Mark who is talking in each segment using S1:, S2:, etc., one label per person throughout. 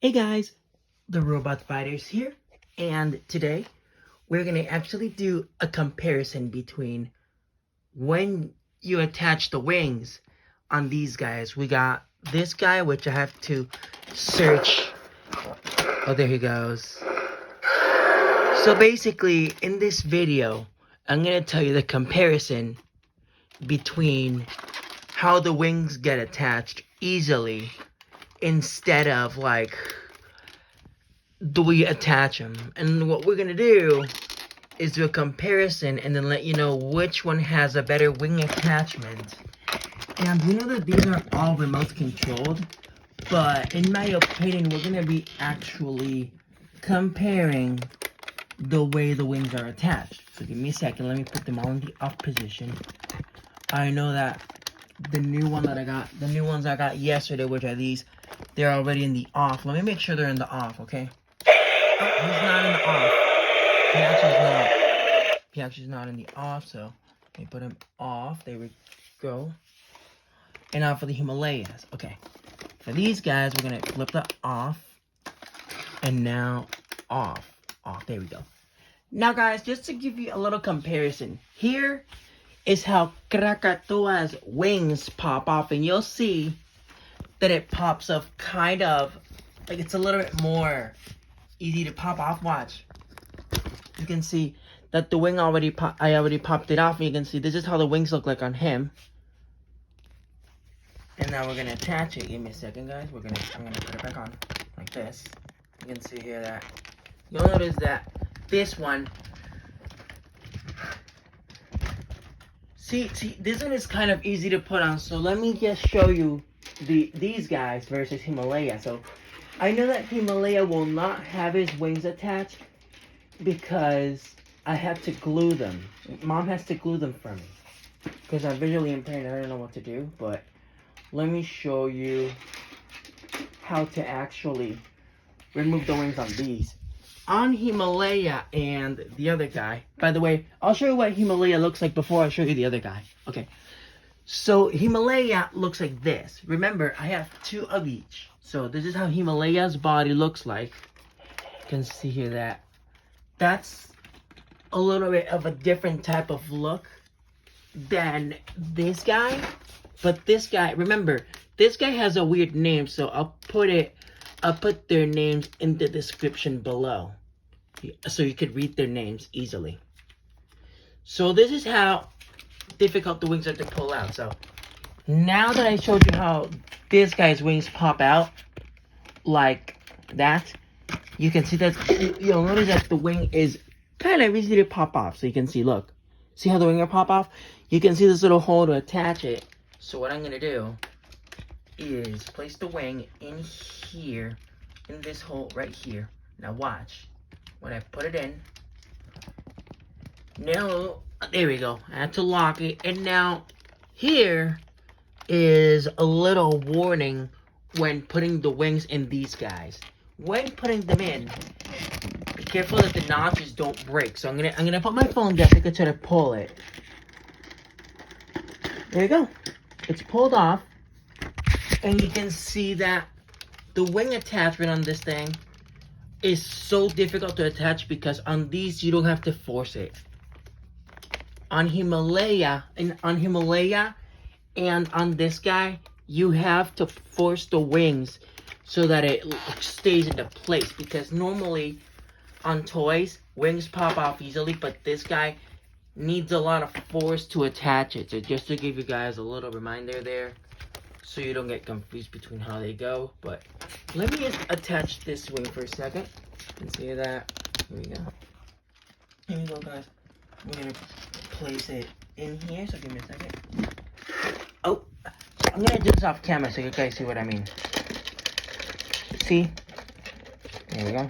S1: Hey guys, the Robot Fighters here, and today we're gonna actually do a comparison between when you attach the wings on these guys. We got this guy, which I have to search. Oh, there he goes. So basically, in this video, I'm gonna tell you the comparison between how the wings get attached easily instead of like do we attach them. And what we're gonna do is do a comparison and then let you know which one has a better wing attachment. And you know that these are all remote controlled, but in my opinion we're gonna be actually comparing the way the wings are attached. So give me a second, let me put them all in the off position. I know that the new ones I got yesterday, which are these, they're already in the off. Let me make sure they're in the off, okay? Oh, he's not in the off. He actually is not in the off, so let me put him off. There we go. And now for the Himalayas. Okay. For these guys, we're gonna flip the off. And now off. Off. There we go. Now guys, just to give you a little comparison. Here is how krakatoa's wings pop off, and you'll see that it pops off kind of like it's a little bit more easy to pop off. Watch. You can see that the wing I already popped it off, and you can see this is how the wings look like on him. And now we're gonna attach it. Give me a second, guys. I'm gonna put it back on like this. You can see here that you'll notice that this one. See, this one is kind of easy to put on. So let me just show you these guys versus Himalaya. So I know that Himalaya will not have his wings attached because I have to glue them. Mom has to glue them for me because I'm visually impaired and I don't know what to do. But let me show you how to actually remove the wings on these. On Himalaya and the other guy, by the way, I'll show you what Himalaya looks like before I show you the other guy. Okay, so Himalaya looks like this. Remember, I have two of each. So this is how Himalaya's body looks like. You can see here that that's a little bit of a different type of look than this guy. But this guy, remember, this guy has a weird name, so I'll put their names in the description below so you could read their names easily. So this is how difficult the wings are to pull out. So now that I showed you how this guy's wings pop out like that, you can see that you'll notice that the wing is kind of easy to pop off. So you can see, look, see how the wing will pop off? You can see this little hole to attach it. So what I'm gonna do is place the wing in here, in this hole right here. Now watch, when I put it in, now, there we go, I had to lock it, and now here is a little warning when putting the wings in these guys. When putting them in, be careful that the notches don't break. So I'm gonna put my phone down so I can try to pull it. There you go, it's pulled off. And you can see that the wing attachment on this thing is so difficult to attach because on these you don't have to force it. On Himalaya and on this guy, you have to force the wings so that it stays into place, because normally on toys wings pop off easily, but this guy needs a lot of force to attach it. So just to give you guys a little reminder there, so you don't get confused between how they go. But let me just attach this wing for a second. You can see that. Here we go. Here we go, guys. We're gonna place it in here. So give me a second. Oh, I'm gonna do this off camera so you guys see what I mean. See? There we go.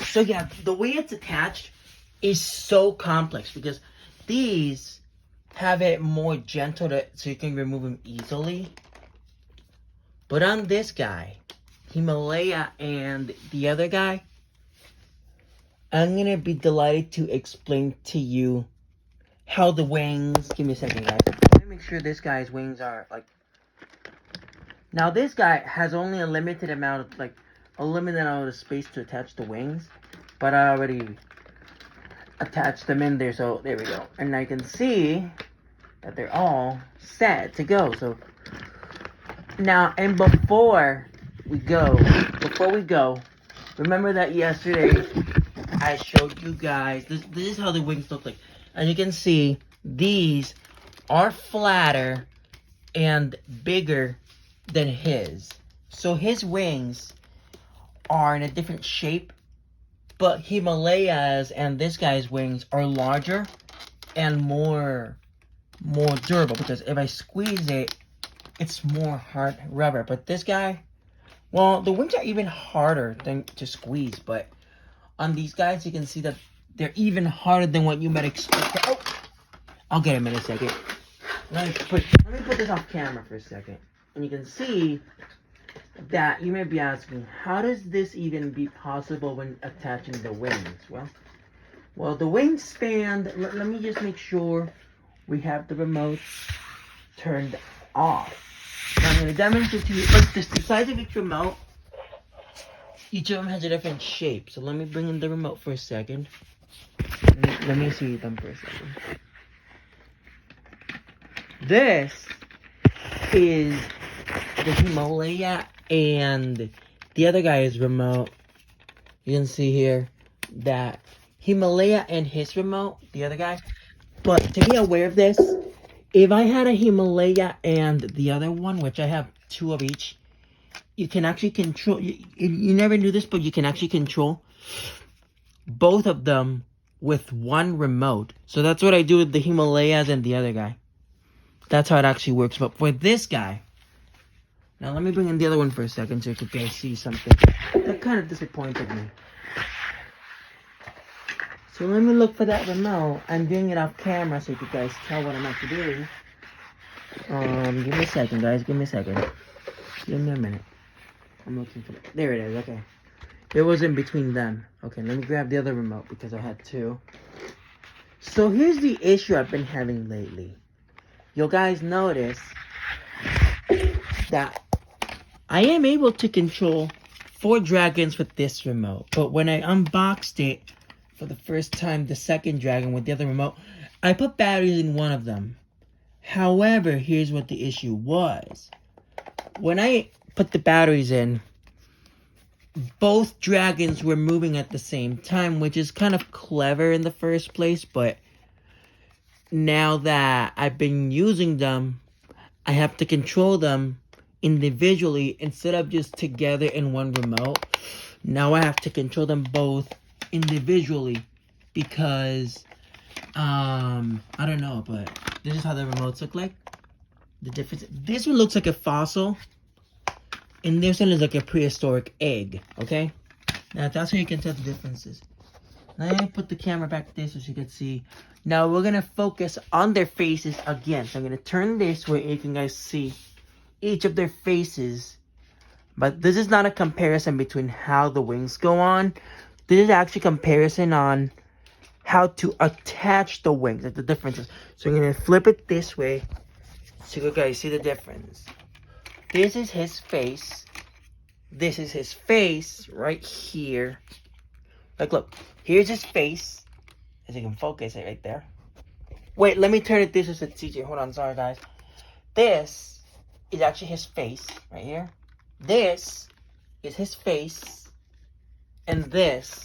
S1: So yeah, the way it's attached is so complex because these have it more gentle so you can remove them easily. But on this guy, Himalaya and the other guy, I'm gonna be delighted to explain to you how the wings. Give me a second, guys. Let me make sure this guy's wings are like. Now this guy has only a limited amount of space to attach the wings, but I already attached them in there, so there we go. And I can see that they're all set to go. So now, and before we go, remember that yesterday I showed you guys, this is how the wings look like. As you can see, these are flatter and bigger than his. So his wings are in a different shape, but Himalaya's and this guy's wings are larger and more durable, because if I squeeze it, it's more hard rubber. But this guy, well, the wings are even harder than to squeeze, but on these guys, you can see that they're even harder than what you might expect. Oh, I'll get him in a second. Let me put this off camera for a second. And you can see that you may be asking, how does this even be possible when attaching the wings? Well, the wingspan, let me just make sure we have the remote turned off. Now I'm going to demonstrate to you, look, the size of each remote, each of them has a different shape. So let me bring in the remote for a second. Let me see them for a second. This is the Himalaya, and the other guy is remote. You can see here that Himalaya and his remote, the other guy. But to be aware of this, if I had a Himalaya and the other one, which I have 2 of each, you can actually control, you never knew this, but you can actually control both of them with one remote. So that's what I do with the Himalayas and the other guy. That's how it actually works. But for this guy, now let me bring in the other one for a second so you guys see something that kind of disappointed me. So let me look for that remote. I'm doing it off camera so you guys tell what I'm actually doing. Give me a second, guys. Give me a second. Give me a minute. I'm looking for it. There it is. Okay. It was in between them. Okay, let me grab the other remote because I had 2. So here's the issue I've been having lately. You guys notice that I am able to control 4 dragons with this remote. But when I unboxed it for the first time, the second dragon with the other remote, I put batteries in one of them. However, here's what the issue was. When I put the batteries in, both dragons were moving at the same time, which is kind of clever in the first place, but now that I've been using them, I have to control them individually instead of just together in one remote. Now I have to control them both individually because, I don't know, but this is how the remotes look like. The difference, this one looks like a fossil, and this one is like a prehistoric egg, okay? Now that's how you can tell the differences. Now I'm gonna put the camera back there so you can see. Now we're gonna focus on their faces again. So I'm gonna turn this way you can guys see each of their faces. But this is not a comparison between how the wings go on. This is actually comparison on how to attach the wings, like the differences. So I'm gonna flip it this way so you guys see the difference. This is his face. This is his face right here. Like, look, here's his face. As you can focus it right there. Wait, let me turn it this way so it's easier. Hold on, sorry guys. This is actually his face right here. This is his face. And this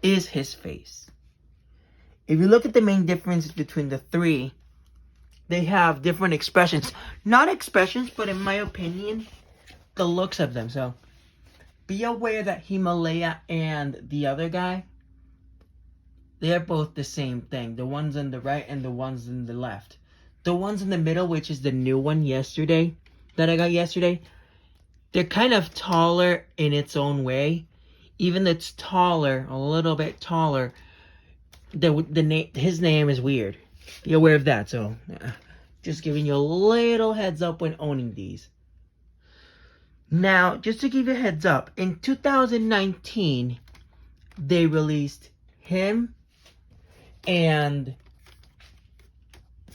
S1: is his face. If you look at the main differences between the 3, they have different expressions. Not expressions, but in my opinion, the looks of them. So be aware that Himalaya and the other guy, they are both the same thing. The ones on the right and the ones on the left. The ones in the middle, which is the new one yesterday, that I got yesterday, they're kind of taller in its own way. Even though it's taller, a little bit taller, his name is weird. Be aware of that. So just giving you a little heads up when owning these. Now, just to give you a heads up, in 2019, they released him, and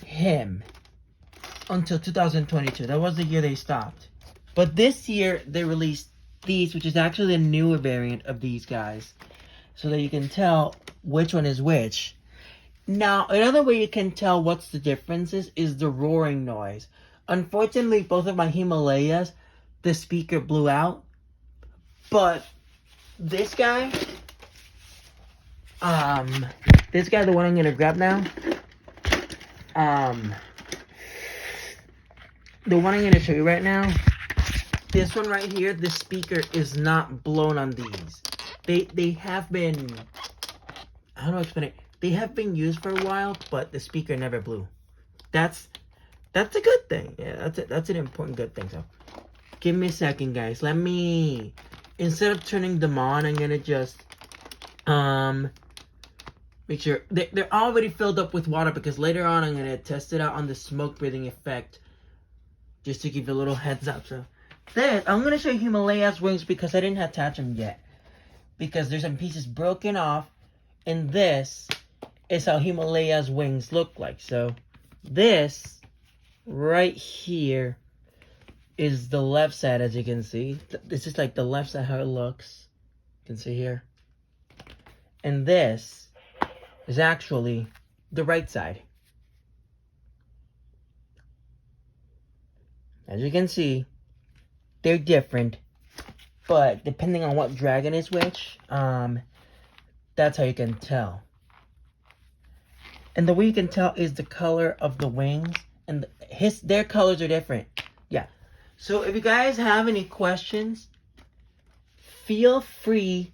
S1: him until 2022. That was the year they stopped. But this year, they released these, which is actually a newer variant of these guys, so that you can tell which one is which. Now, another way you can tell what's the differences is the roaring noise. Unfortunately, both of my Himalayas, the speaker blew out. But this guy, the one I'm gonna grab now, the one I'm gonna show you right now, this one right here, the speaker is not blown on these. They have been, I don't know how to explain it. They have been used for a while, but the speaker never blew. That's a good thing. Yeah, that's an important good thing. So, give me a second, guys. Let me, instead of turning them on, I'm gonna just make sure they're already filled up with water, because later on I'm gonna test it out on the smoke breathing effect, just to give you a little heads up. So, then I'm gonna show you Himalaya's wings, because I didn't attach them yet, because there's some pieces broken off, and this is how Himalaya's wings look like. So this right here is the left side, as you can see. This is like the left side, how it looks. You can see here. And this is actually the right side. As you can see, they're different, but depending on what dragon is which, that's how you can tell. And the way you can tell is the color of the wings, and their colors are different. Yeah. So if you guys have any questions, feel free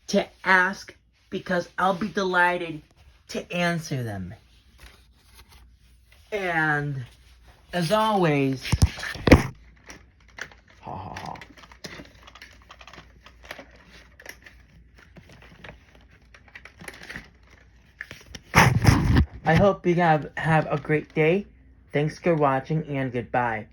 S1: to ask, because I'll be delighted to answer them. And as always, ha ha ha. I hope you have a great day. Thanks for watching, and goodbye.